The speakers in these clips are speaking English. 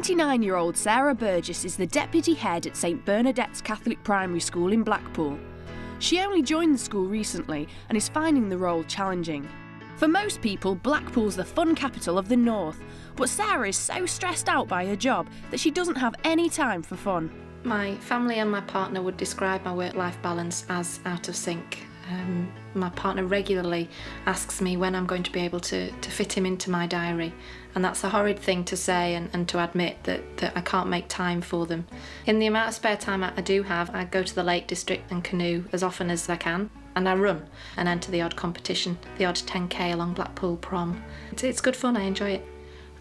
29-year-old Sarah Burgess is the deputy head at St Bernadette's Catholic Primary School in Blackpool. She only joined the school recently and is finding the role challenging. For most people, Blackpool's the fun capital of the north, but Sarah is so stressed out by her job that she doesn't have any time for fun. My family and my partner would describe my work-life balance as out of sync. My partner regularly asks me when I'm going to be able to fit him into my diary, and that's a horrid thing to say and to admit that I can't make time for them. In the amount of spare time I do have, I go to the Lake District and canoe as often as I can, and I run and enter the odd competition, the odd 10k along Blackpool Prom. It's good fun, I enjoy it.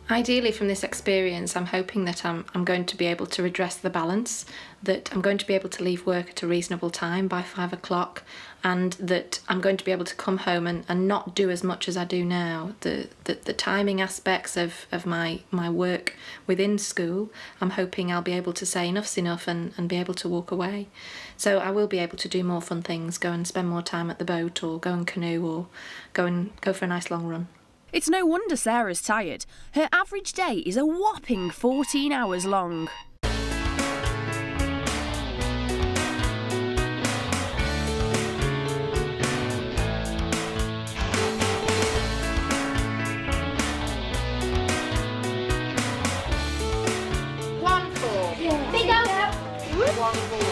Ideally, from this experience, I'm hoping that I'm going to be able to redress the balance, that I'm going to be able to leave work at a reasonable time by 5 o'clock, and that I'm going to be able to come home and not do as much as I do now. The timing aspects of my work within school, I'm hoping I'll be able to say enough's enough and be able to walk away. So I will be able to do more fun things, go and spend more time at the boat, or go and canoe, or go for a nice long run. It's no wonder Sarah's tired. Her average day is a whopping 14 hours long. One four. Yeah. Big up. One four.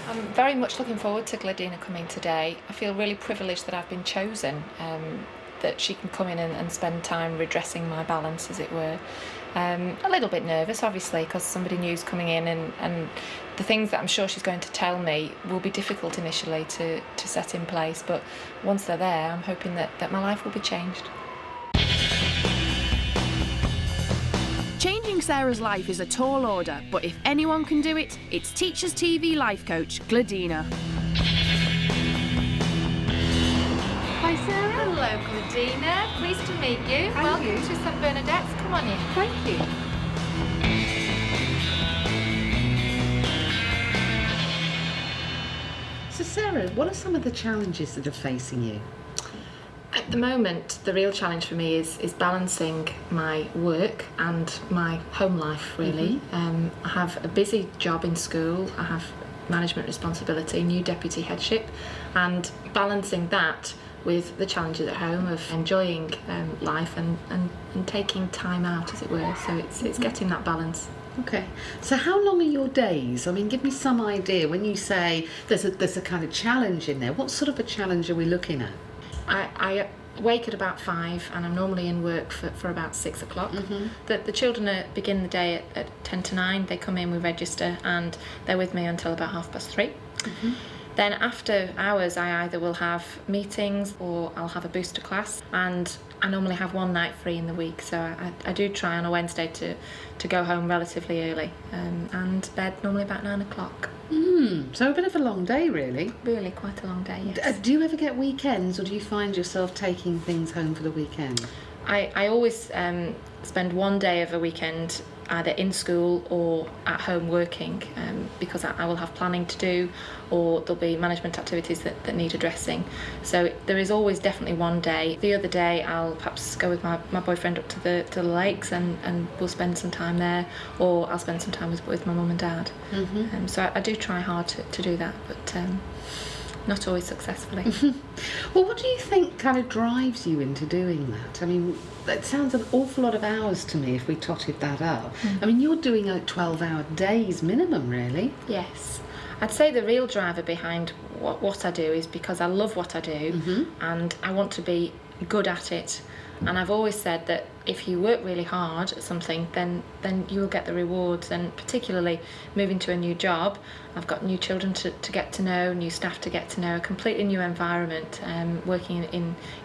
I'm very much looking forward to Gladina coming today. I feel really privileged that I've been chosen, that she can come in and spend time redressing my balance, as it were. A little bit nervous, obviously, because somebody new's coming in, and the things that I'm sure she's going to tell me will be difficult initially to set in place, but once they're there, I'm hoping that my life will be changed. Changing Sarah's life is a tall order, but if anyone can do it, it's Teachers TV life coach Gladina. Hi, Sarah. Hello, Gladina. Pleased to meet you. Welcome to St Bernadette's. Come on in. Thank you. So Sarah, what are some of the challenges that are facing you? At the moment, the real challenge for me is balancing my work and my home life, really. I have a busy job in school, I have management responsibility, new deputy headship, and balancing that with the challenges at home of enjoying life and taking time out, as it were. So it's getting that balance. Okay, so how long are your days? I mean, give me some idea. When you say there's a kind of challenge in there, what sort of a challenge are we looking at? I wake at about 5 and I'm normally in work for about 6 o'clock. The children begin the day at 10 to 9. They come in, we register, and they're with me until about 3:30. Then after hours, I either will have meetings or I'll have a booster class, and I normally have one night free in the week, so I do try on a Wednesday to go home relatively early, and bed normally about 9 o'clock. So a bit of a long day, really. Really quite a long day, yes. Do you ever get weekends, or do you find yourself taking things home for the weekend? I always spend one day of a weekend either in school or at home working, because I will have planning to do, or there'll be management activities that need addressing. So there is always definitely one day. The other day I'll perhaps go with my boyfriend up to the lakes and we'll spend some time there, or I'll spend some time with my mum and dad. So I do try hard to do that, but not always successfully. Well, what do you think kind of drives you into doing that? I mean, that sounds an awful lot of hours to me if we totted that up. I mean, you're doing like 12-hour days minimum, really. Yes. I'd say the real driver behind what I do is because I love what I do, and I want to be good at it. And I've always said that if you work really hard at something, then you will get the rewards. And particularly moving to a new job, I've got new children to get to know, new staff to get to know, a completely new environment, working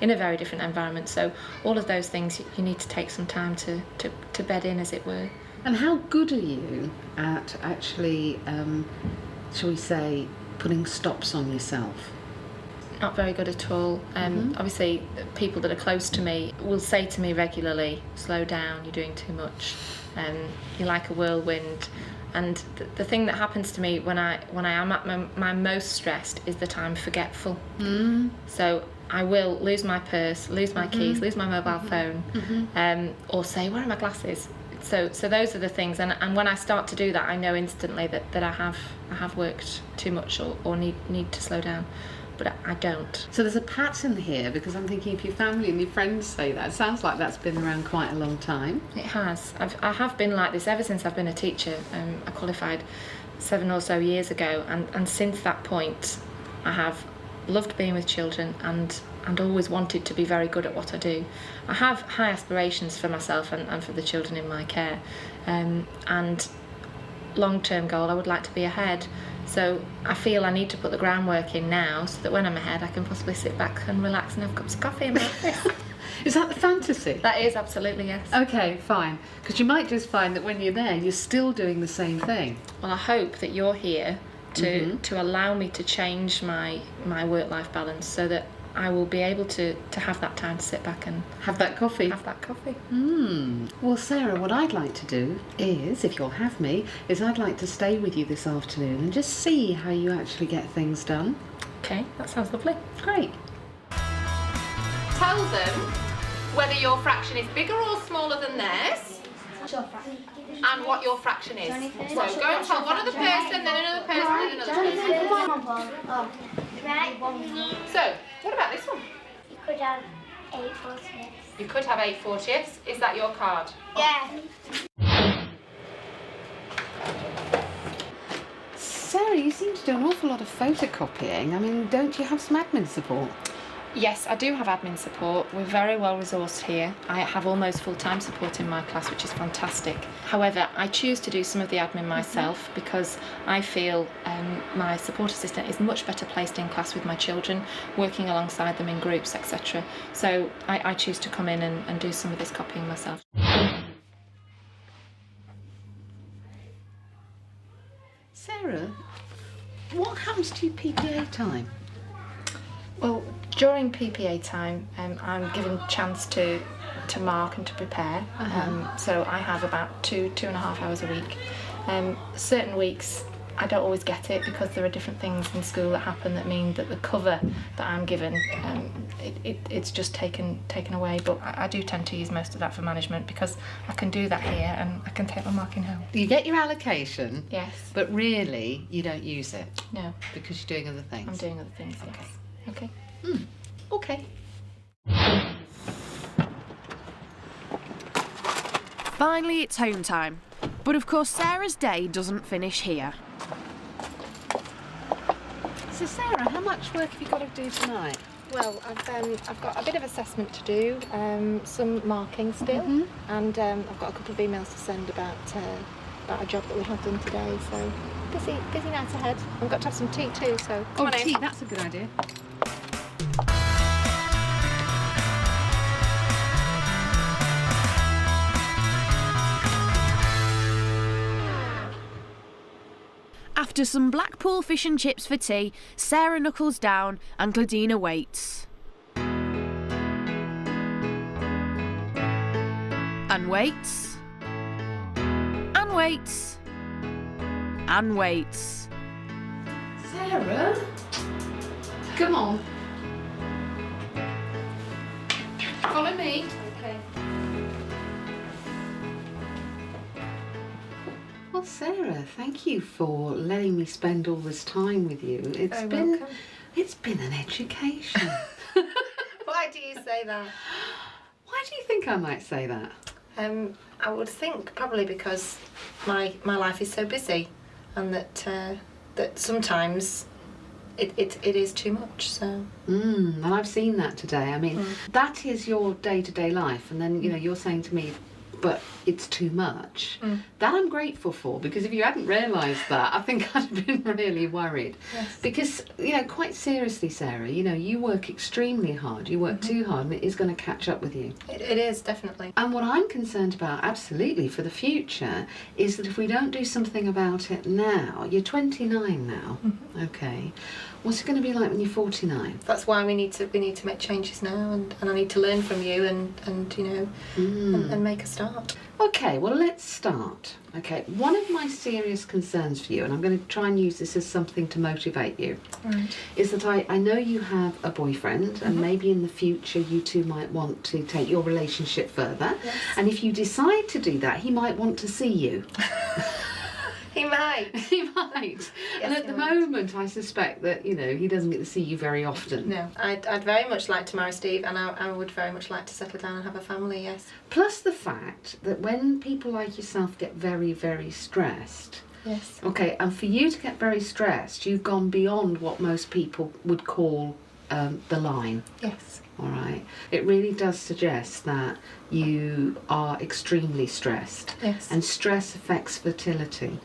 in a very different environment. So all of those things you need to take some time to bed in, as it were. And how good are you at actually, shall we say, putting stops on yourself? not very good at all. Obviously, people that are close to me will say to me regularly, slow down, you're doing too much, you're like a whirlwind. And the thing that happens to me when I am at my most stressed is that I'm forgetful. So I will lose my purse, lose my keys, lose my mobile phone, or say, where are my glasses? So those are the things, and when I start to do that, I know instantly that I have worked too much or need to slow down, but I don't. So there's a pattern here, because I'm thinking if your family and your friends say that, it sounds like that's been around quite a long time. It has. I have been like this ever since I've been a teacher. I qualified 7 or so years ago, and since that point, I have loved being with children and always wanted to be very good at what I do. I have high aspirations for myself and for the children in my care, and long-term goal, I would like to be ahead. So I feel I need to put the groundwork in now so that when I'm ahead I can possibly sit back and relax and have cups of coffee in my office. Is that the fantasy? That is, absolutely, yes. Okay, fine. Because you might just find that when you're there, you're still doing the same thing. Well, I hope that you're here to allow me to change my work-life balance so that I will be able to have that time to sit back and Have that coffee. Well, Sarah, what I'd like to do is, if you'll have me, is I'd like to stay with you this afternoon and just see how you actually get things done. Okay, that sounds lovely. Great. Tell them whether your fraction is bigger or smaller than theirs and what your fraction is. So go and tell one other person, then another person, then another person. So, what about this one? You could have 8/40. You could have 8/40. Is that your card? Yeah. Sarah, you seem to do an awful lot of photocopying. I mean, don't you have some admin support? Yes, I do have admin support. We're very well resourced here. I have almost full-time support in my class, which is fantastic. However, I choose to do some of the admin myself because I feel my support assistant is much better placed in class with my children, working alongside them in groups, etc. So I choose to come in and do some of this copying myself. Sarah, what happens to your PPA time? Well, during PPA time, I'm given a chance to mark and to prepare. So I have about 2.5 hours a week. Certain weeks I don't always get it because there are different things in school that happen that mean that the cover that I'm given, it's just taken away. But I do tend to use most of that for management because I can do that here and I can take my marking home. You get your allocation, Yes. but really you don't use it No, because you're doing other things. I'm doing other things. Yes. Okay. Okay. Finally, it's home time. But of course, Sarah's day doesn't finish here. So Sarah, how much work have you got to do tonight? Well, I've got a bit of assessment to do, some marking still, and I've got a couple of emails to send about a job that we have done today. So busy night ahead. I've got to have some tea too. So come on in. Tea, that's a good idea. After some Blackpool fish and chips for tea, Sarah knuckles down and Gladina waits. And waits. And waits. And waits. Sarah? Come on. Follow me. Okay. Well, Sarah, thank you for letting me spend all this time with you. Welcome. It's been an education. Why do you say that? Why do you think I might say that? I would think probably because my life is so busy, and that sometimes it is too much. So. And I've seen that today. I mean, that is your day-to-day life, and then you're saying to me, but it's too much. That I'm grateful for, because if you hadn't realised that, I think I'd have been really worried. Yes. Because, quite seriously, Sarah, you work extremely hard. You work too hard, and it is going to catch up with you. It is, definitely. And what I'm concerned about, absolutely, for the future, is that if we don't do something about it now, you're 29 now, okay? What's it going to be like when you're 49? That's why we need to make changes now, and I need to learn from you and you know and make a start. Okay, well, let's start. Okay, one of my serious concerns for you, and I'm going to try and use this as something to motivate you, is that I know you have a boyfriend, and maybe in the future you two might want to take your relationship further. Yes. And if you decide to do that, he might want to see you. He might. He might. And at the moment, I suspect that, you know, he doesn't get to see you very often. No, I'd very much like to marry Steve, and I would very much like to settle down and have a family, yes. Plus the fact that when people like yourself get very, very stressed, Yes. okay, and for you to get very stressed, you've gone beyond what most people would call the line. Yes. All right. It really does suggest that you are extremely stressed. Yes. And stress affects fertility.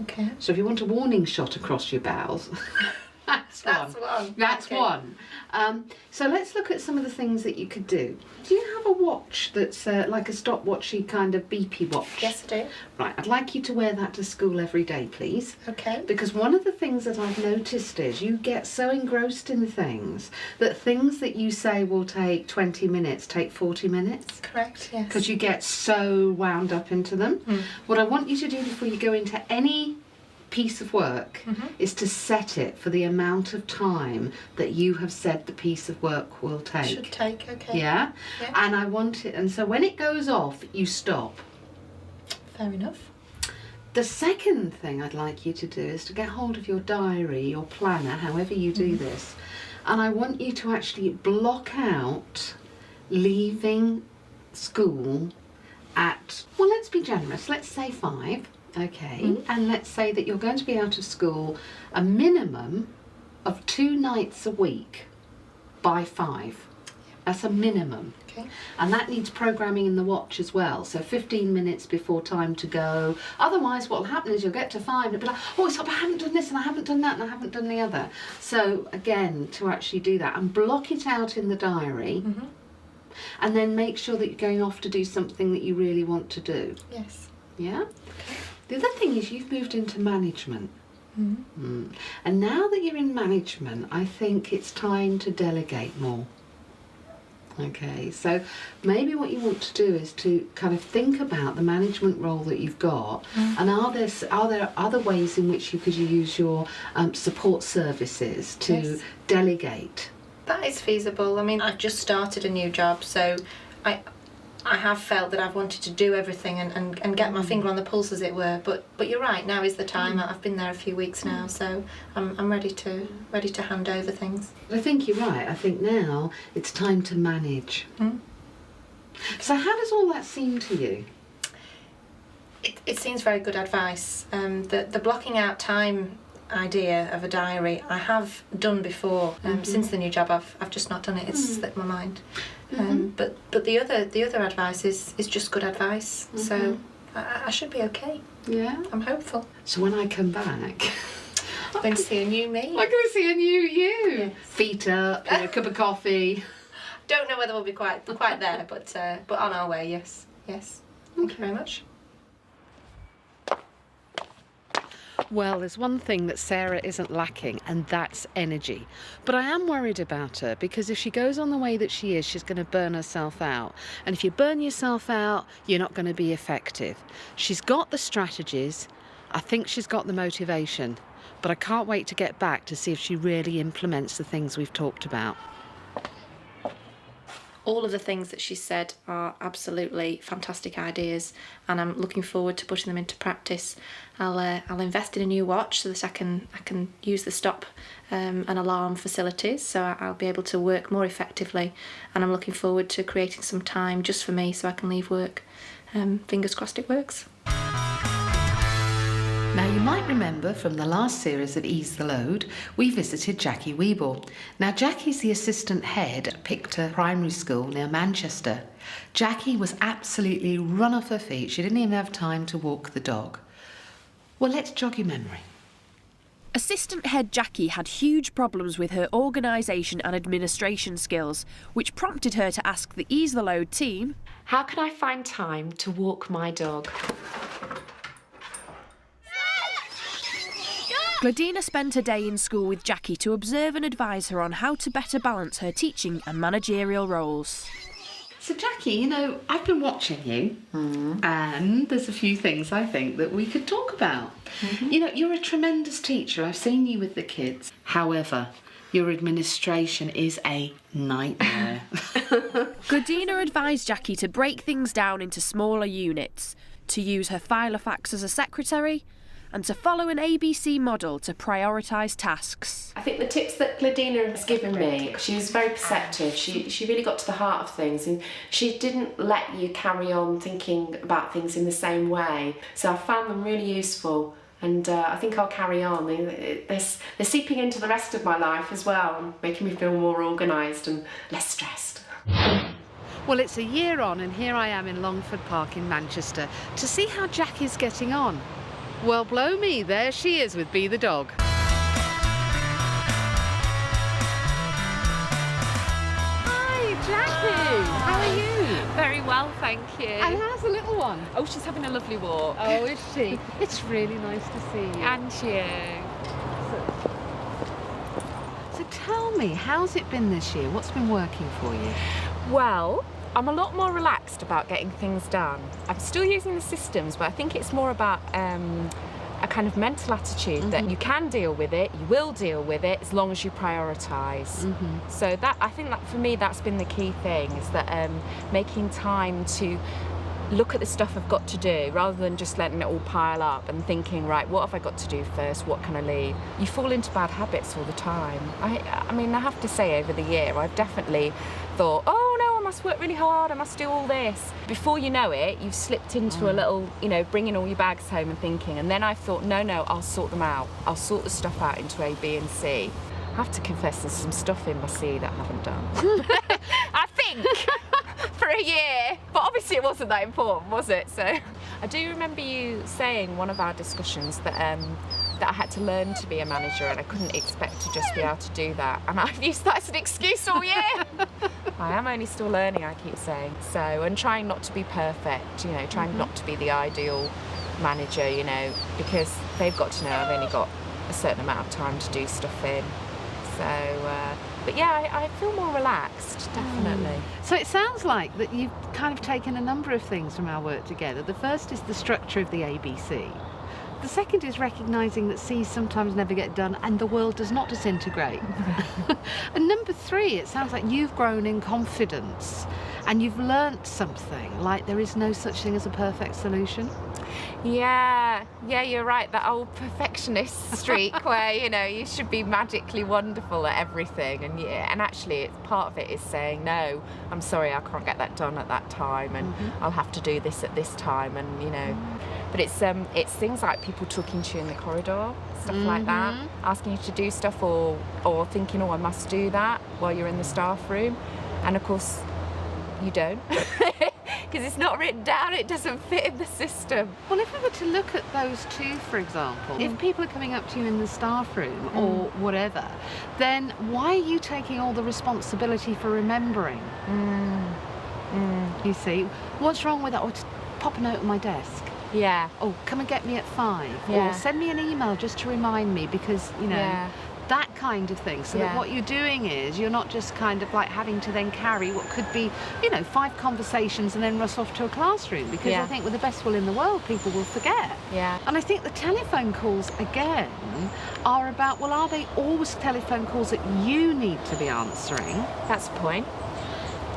Okay. So if you want a warning shot across your bowels, that's one. That's Okay. one. So let's look at some of the things that you could do. Do you have a watch that's like a stopwatchy kind of beepy watch? Yes, I do. Right, I'd like you to wear that to school every day, please. Okay. Because one of the things that I've noticed is you get so engrossed in things that you say will take 20 minutes take 40 minutes. Correct, yes. Because you get so wound up into them. What I want you to do before you go into any piece of work is to set it for the amount of time that you have said the piece of work will take. Should take, okay. Yeah? Yeah. And I want it, and so when it goes off, you stop. Fair enough. The second thing I'd like you to do is to get hold of your diary, your planner, however you do this, and I want you to actually block out leaving school at, well, let's be generous, let's say 5. Okay, and let's say that you're going to be out of school a minimum of 2 nights a week by 5. That's a minimum. Okay. And that needs programming in the watch as well. So 15 minutes before time to go. Otherwise, what will happen is you'll get to 5 and it'll be like, oh, stop, I haven't done this and I haven't done that and I haven't done the other. So again, to actually do that and block it out in the diary and then make sure that you're going off to do something that you really want to do. Yes. Yeah? The other thing is you've moved into management. And now that you're in management, I think it's time to delegate more. Okay, so maybe what you want to do is to kind of think about the management role that you've got, and are there other ways in which you could use your support services to delegate? That is feasible. I mean, I've just started a new job, so I have felt that I've wanted to do everything and get my finger on the pulse, as it were. But you're right. Now is the time. I've been there a few weeks now, so I'm ready to hand over things. I think you're right. I think now it's time to manage. So how does all that seem to you? It seems very good advice. The blocking out time idea of a diary I have done before. Since the new job, I've just not done it. It's slipped my mind. But the other advice is just good advice. So I should be okay. Yeah. I'm hopeful. So when I come back, I'm going to see a new me. I'm going to see a new you. Yes. Feet up, a cup of coffee. Don't know whether we'll be quite there, but on our way. Yes. Thank you very much. Well, there's one thing that Sarah isn't lacking, and that's energy. But I am worried about her, because if she goes on the way that she is, she's going to burn herself out. And if you burn yourself out, you're not going to be effective. She's got the strategies. I think she's got the motivation. But I can't wait to get back to see if she really implements the things we've talked about. All of the things that she said are absolutely fantastic ideas, and I'm looking forward to putting them into practice. I'll invest in a new watch so that I can use the stop and alarm facilities, so I'll be able to work more effectively. And I'm looking forward to creating some time just for me so I can leave work. Fingers crossed it works. Now, you might remember from the last series of Ease the Load, we visited Jackie Weeble. Now, Jackie's the assistant head at Pictor Primary School near Manchester. Jackie was absolutely run off her feet. She didn't even have time to walk the dog. Well, let's jog your memory. Assistant head Jackie had huge problems with her organisation and administration skills, which prompted her to ask the Ease the Load team, how can I find time to walk my dog? Gladina spent a day in school with Jackie to observe and advise her on how to better balance her teaching and managerial roles. So Jackie, you know, I've been watching you and there's a few things I think that we could talk about. You know, you're a tremendous teacher. I've seen you with the kids. However, your administration is a nightmare. Gladina advised Jackie to break things down into smaller units, to use her Filofax as a secretary, and to follow an ABC model to prioritise tasks. I think the tips that Gladina has given me, she was very perceptive. She really got to the heart of things, and she didn't let you carry on thinking about things in the same way. So I found them really useful, and I think I'll carry on. They're seeping into the rest of my life as well, and making me feel more organised and less stressed. Well, it's a year on and here I am in Longford Park in Manchester to see how Jackie's getting on. Well, blow me, there she is with Bea the dog. Hi, Jackie. How are you? Very well, thank you. And how's the little one? Oh, she's having a lovely walk. Oh, is she? It's really nice to see you. And you. So tell me, how's it been this year? What's been working for you? Well, I'm a lot more relaxed about getting things done. I'm still using the systems, but I think it's more about a kind of mental attitude that you can deal with it, you will deal with it as long as you prioritise. So that, I think that for me, that's been the key thing, is that making time to look at the stuff I've got to do rather than just letting it all pile up and thinking, right, what have I got to do first, what can I leave? You fall into bad habits all the time. I mean, I have to say, over the year I've definitely thought, oh no, I must work really hard, I must do all this. Before you know it, you've slipped into a little, you know, bringing all your bags home and thinking, and then I thought, no, I'll sort them out. I'll sort the stuff out into A, B and C. I have to confess there's some stuff in my C that I haven't done. I think. For a year, but obviously it wasn't that important, was it? So I do remember you saying one of our discussions that that I had to learn to be a manager, and I couldn't expect to just be able to do that, and I've used that as an excuse all year. I am only still learning, I keep saying. So, and trying not to be perfect, you know, trying not to be the ideal manager, you know, because they've got to know I've only got a certain amount of time to do stuff in. So but yeah, I feel more relaxed, definitely. So it sounds like that you've kind of taken a number of things from our work together. The first is the structure of the ABC. The second is recognising that C's sometimes never get done and the world does not disintegrate. And number three, it sounds like you've grown in confidence and you've learnt something, like there is no such thing as a perfect solution. Yeah, you're right, that old perfectionist streak where, you know, you should be magically wonderful at everything, and actually it's part of it is saying, no, I'm sorry, I can't get that done at that time, and I'll have to do this at this time, and you know. But it's things like people talking to you in the corridor, stuff like that, asking you to do stuff, or thinking, oh, I must do that while you're in the staff room, and of course you don't. Because it's not written down, it doesn't fit in the system. Well, if we were to look at those two, for example, if people are coming up to you in the staff room or whatever, then why are you taking all the responsibility for remembering? You see, what's wrong with that? Or pop a note on my desk. Yeah. Oh, come and get me at 5. Yeah. Or send me an email just to remind me, because, you know, that kind of thing. So that what you're doing is you're not just kind of like having to then carry what could be, you know, 5 conversations and then rush off to a classroom, because I think with the best will in the world, people will forget. Yeah. And I think the telephone calls, again, are about, well, are they always telephone calls that you need to be answering? That's the point.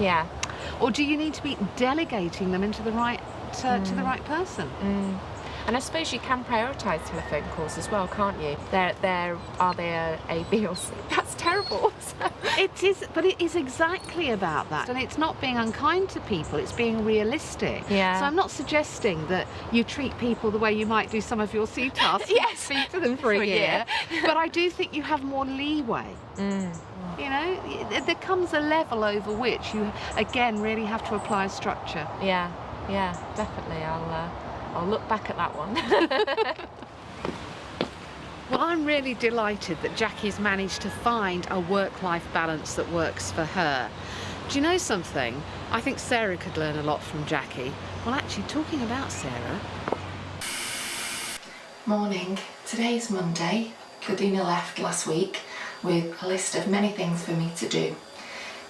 Yeah. Or do you need to be delegating them into the right to the right person? And I suppose you can prioritise telephone calls as well, can't you? Are they A, B or C? That's terrible. It is, but it is exactly about that. And it's not being unkind to people, it's being realistic. Yeah. So I'm not suggesting that you treat people the way you might do some of your C tasks. Yes. Speak to them for a year. But I do think you have more leeway. You know, there comes a level over which you, again, really have to apply structure. Yeah, definitely. I'll look back at that one. Well, I'm really delighted that Jackie's managed to find a work-life balance that works for her. Do you know something? I think Sarah could learn a lot from Jackie. Well, actually, talking about Sarah... Morning. Today's Monday. Gladina left last week with a list of many things for me to do.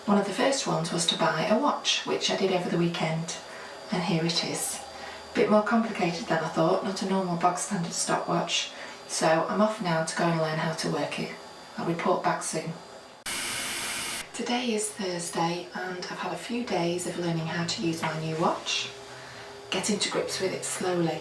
One of the first ones was to buy a watch, which I did over the weekend, and here it is. A bit more complicated than I thought, not a normal bog standard stopwatch, so I'm off now to go and learn how to work it. I'll report back soon. Today is Thursday and I've had a few days of learning how to use my new watch, getting to grips with it slowly.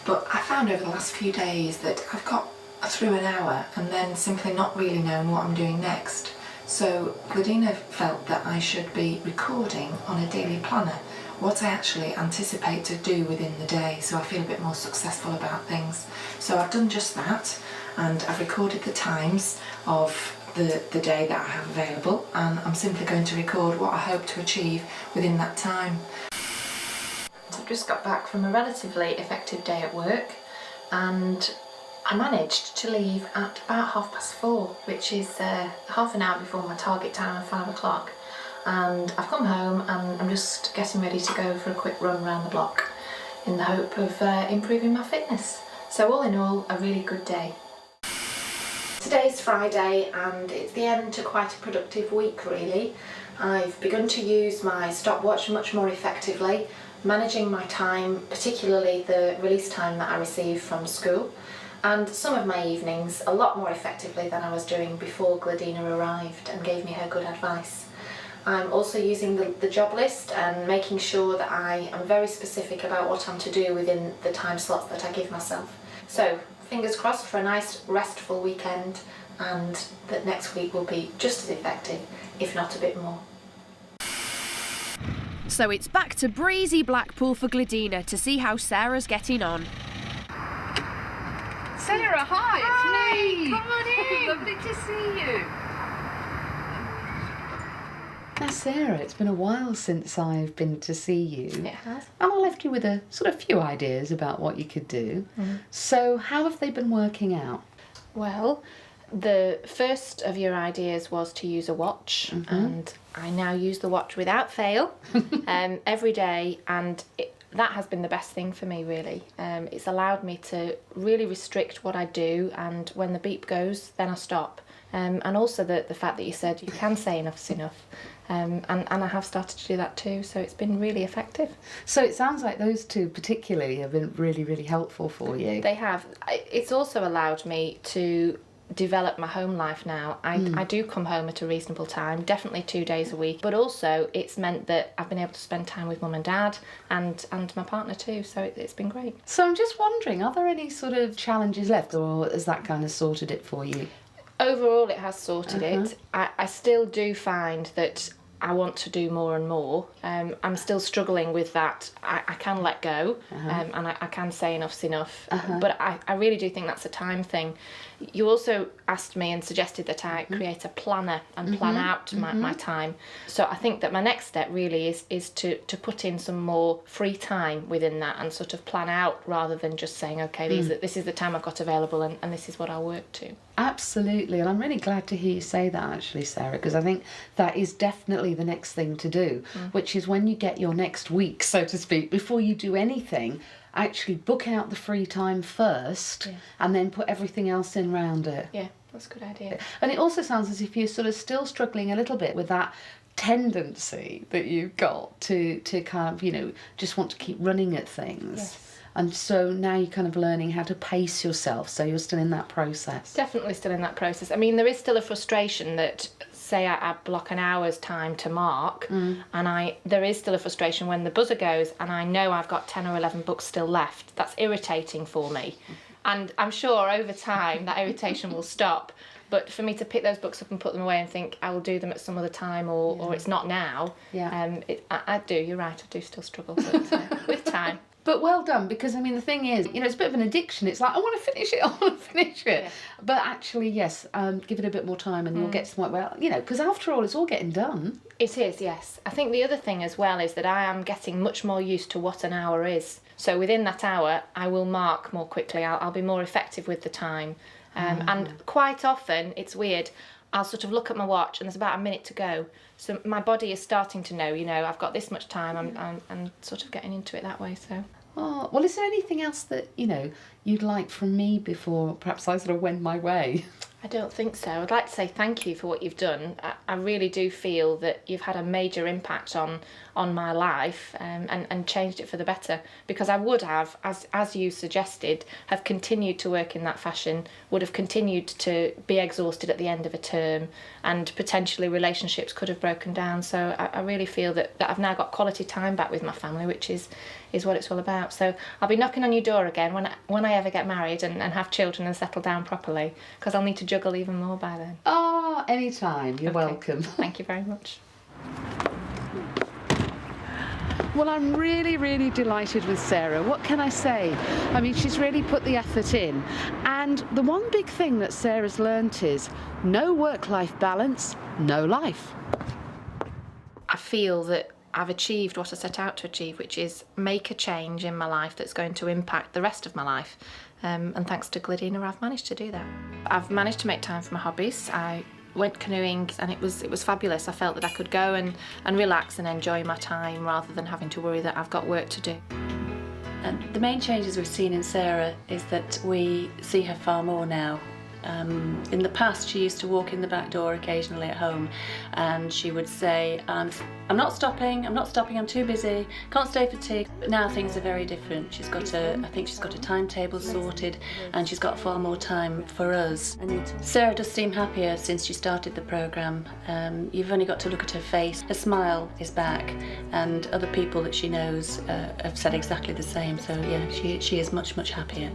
But I found over the last few days that I've got through an hour and then simply not really known what I'm doing next. So Gladina felt that I should be recording on a daily planner what I actually anticipate to do within the day, so I feel a bit more successful about things. So I've done just that, and I've recorded the times of the day that I have available, and I'm simply going to record what I hope to achieve within that time. I've just got back from a relatively effective day at work, and I managed to leave at about 4:30, which is half an hour before my target time of 5 o'clock. And I've come home and I'm just getting ready to go for a quick run around the block in the hope of improving my fitness. So all in all, a really good day. Today's Friday and it's the end to quite a productive week really. I've begun to use my stopwatch much more effectively, managing my time, particularly the release time that I receive from school, and some of my evenings a lot more effectively than I was doing before Gladina arrived and gave me her good advice. I'm also using the job list and making sure that I am very specific about what I'm to do within the time slots that I give myself. So fingers crossed for a nice restful weekend, and that next week will be just as effective, if not a bit more. So it's back to breezy Blackpool for Gladina to see how Sarah's getting on. Sarah, hi, it's me. Come on in. Lovely to see you. Now, Sarah, it's been a while since I've been to see you. It has. And I left you with a sort of few ideas about what you could do. So how have they been working out? Well, the first of your ideas was to use a watch, and I now use the watch without fail every day, and that has been the best thing for me really. It's allowed me to really restrict what I do, and when the beep goes then I stop. And also the fact that you said you can say enough's enough. And I have started to do that too, so it's been really effective. So it sounds like those two particularly have been really, really helpful for you. They have. It's also allowed me to develop my home life now. I do come home at a reasonable time, definitely 2 days a week, but also it's meant that I've been able to spend time with mum and dad and my partner too, so it's been great. So I'm just wondering, are there any sort of challenges left, or has that kind of sorted it for you? Overall it has sorted it. I still do find that I want to do more and more. I'm still struggling with that. I can let go, and I can say enough's enough, but I really do think that's a time thing. You also asked me and suggested that I create a planner and plan out my time. So I think that my next step really is to put in some more free time within that and sort of plan out rather than just saying, okay, this is the time I've got available and this is what I'll work to. Absolutely, and I'm really glad to hear you say that actually, Sarah, because I think that is definitely the next thing to do, which is when you get your next week, so to speak, before you do anything, actually book out the free time first and then put everything else in round it. Yeah, that's a good idea. And it also sounds as if you're sort of still struggling a little bit with that tendency that you've got to kind of, you know, just want to keep running at things. Yes. And so now you're kind of learning how to pace yourself, so you're still in that process. Definitely still in that process. I mean, there is still a frustration that, say I block an hour's time to mark, and there is still a frustration when the buzzer goes and I know I've got 10 or 11 books still left. That's irritating for me. And I'm sure over time that irritation will stop. But for me to pick those books up and put them away and think I will do them at some other time or it's not now, I do, you're right, I do still struggle with time. But well done, because I mean the thing is, you know, it's a bit of an addiction. It's like, I want to finish it, I want to finish it. Yeah. But actually, yes, give it a bit more time and you'll get to the point where, you know, because after all, it's all getting done. It is, yes. I think the other thing as well is that I am getting much more used to what an hour is. So within that hour, I will mark more quickly. I'll be more effective with the time. And quite often, it's weird, I'll sort of look at my watch and there's about a minute to go. So my body is starting to know, you know, I've got this much time, I'm sort of getting into it that way, so. Oh, well, is there anything else that, you know, you'd like from me before perhaps I sort of wend my way? I don't think so. I'd like to say thank you for what you've done. I really do feel that you've had a major impact on my life, and changed it for the better, because I would have, as you suggested, have continued to work in that fashion, would have continued to be exhausted at the end of a term, and potentially relationships could have broken down. So I really feel that I've now got quality time back with my family, which is what it's all about. So I'll be knocking on your door again when I ever get married and have children and settle down properly, because I'll need to juggle even more by then. Oh, anytime. You're welcome. Thank you very much. Well, I'm really, really delighted with Sarah. What can I say? I mean, she's really put the effort in. And the one big thing that Sarah's learnt is no work-life balance, no life. I feel that I've achieved what I set out to achieve, which is make a change in my life that's going to impact the rest of my life. And thanks to Gladina, I've managed to do that. I've managed to make time for my hobbies. I went canoeing and it was fabulous. I felt that I could go and relax and enjoy my time rather than having to worry that I've got work to do. And the main changes we've seen in Sarah is that we see her far more now. In the past, she used to walk in the back door occasionally at home and she would say, I'm not stopping, I'm too busy, can't stay for tea. But now things are very different. I think she's got a timetable sorted and she's got far more time for us. Sarah does seem happier since she started the programme. You've only got to look at her face. Her smile is back, and other people that she knows have said exactly the same. So yeah, she is much, much happier.